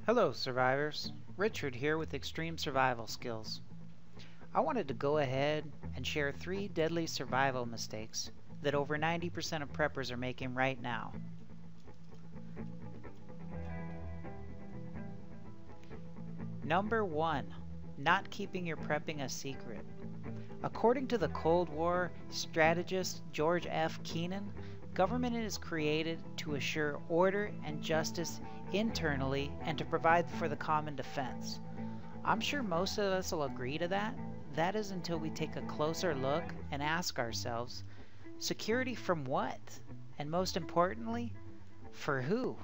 Hello survivors, Richard here with Extreme Survival Skills. I wanted to go ahead and share 3 deadly survival mistakes that over 90% of preppers are making right now. Number 1. Not keeping your prepping a secret. According to the Cold War strategist George F. Kennan, government is created to assure order and justice internally and to provide for the common defense. I'm sure most of us will agree to that. That is until we take a closer look and ask ourselves, security from what? And most importantly, for who?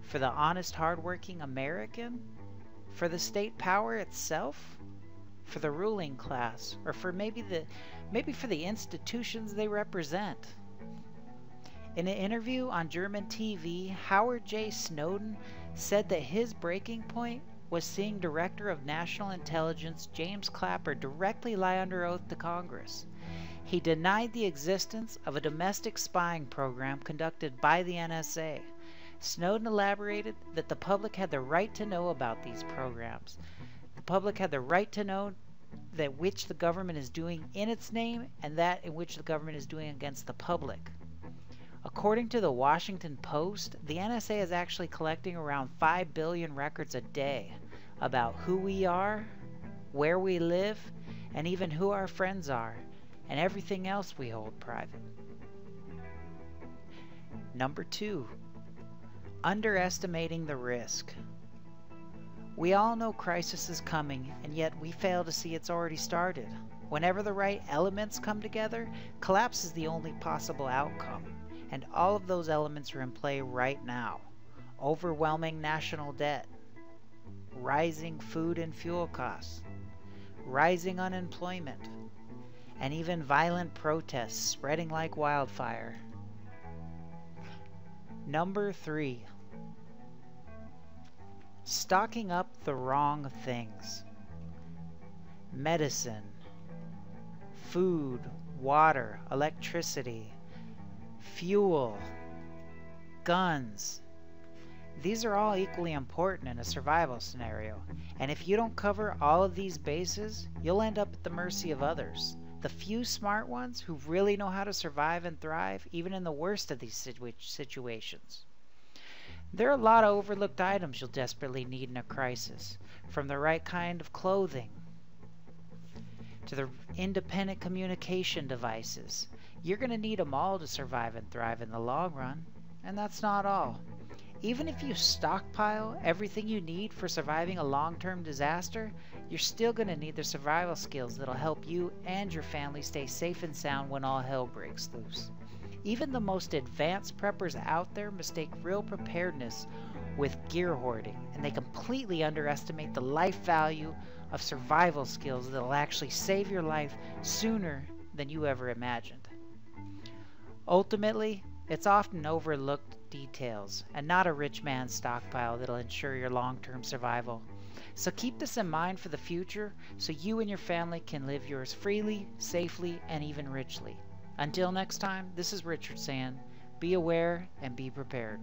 For the honest, hardworking American? For the state power itself? For the ruling class? Or for maybe for the institutions they represent? In an interview on German TV, Howard J. Snowden said that his breaking point was seeing Director of National Intelligence James Clapper directly lie under oath to Congress. He denied the existence of a domestic spying program conducted by the NSA. Snowden elaborated that the public had the right to know about these programs. The public had the right to know that which the government is doing in its name and that in which the government is doing against the public. According to the Washington Post, the NSA is actually collecting around 5 billion records a day about who we are, where we live, and even who our friends are, and everything else we hold private. Number 2. Underestimating the risk. We all know crisis is coming, and yet we fail to see it's already started. Whenever the right elements come together, collapse is the only possible outcome. And all of those elements are in play right now. Overwhelming national debt, rising food and fuel costs, rising unemployment, and even violent protests spreading like wildfire. Number 3. Stocking up the wrong things. Medicine, food, water, electricity, fuel, guns. These are all equally important in a survival scenario, and if you don't cover all of these bases, you'll end up at the mercy of others. The few smart ones who really know how to survive and thrive, even in the worst of these situations. There are a lot of overlooked items you'll desperately need in a crisis, from the right kind of clothing to the independent communication devices. You're going to need them all to survive and thrive in the long run. And that's not all. Even if you stockpile everything you need for surviving a long-term disaster, you're still going to need the survival skills that'll help you and your family stay safe and sound when all hell breaks loose. Even the most advanced preppers out there mistake real preparedness with gear hoarding, and they completely underestimate the life value of survival skills that'll actually save your life sooner than you ever imagined. Ultimately, it's often overlooked details and not a rich man's stockpile that'll ensure your long-term survival. So keep this in mind for the future so you and your family can live yours freely, safely, and even richly. Until next time, this is Richard saying, be aware and be prepared.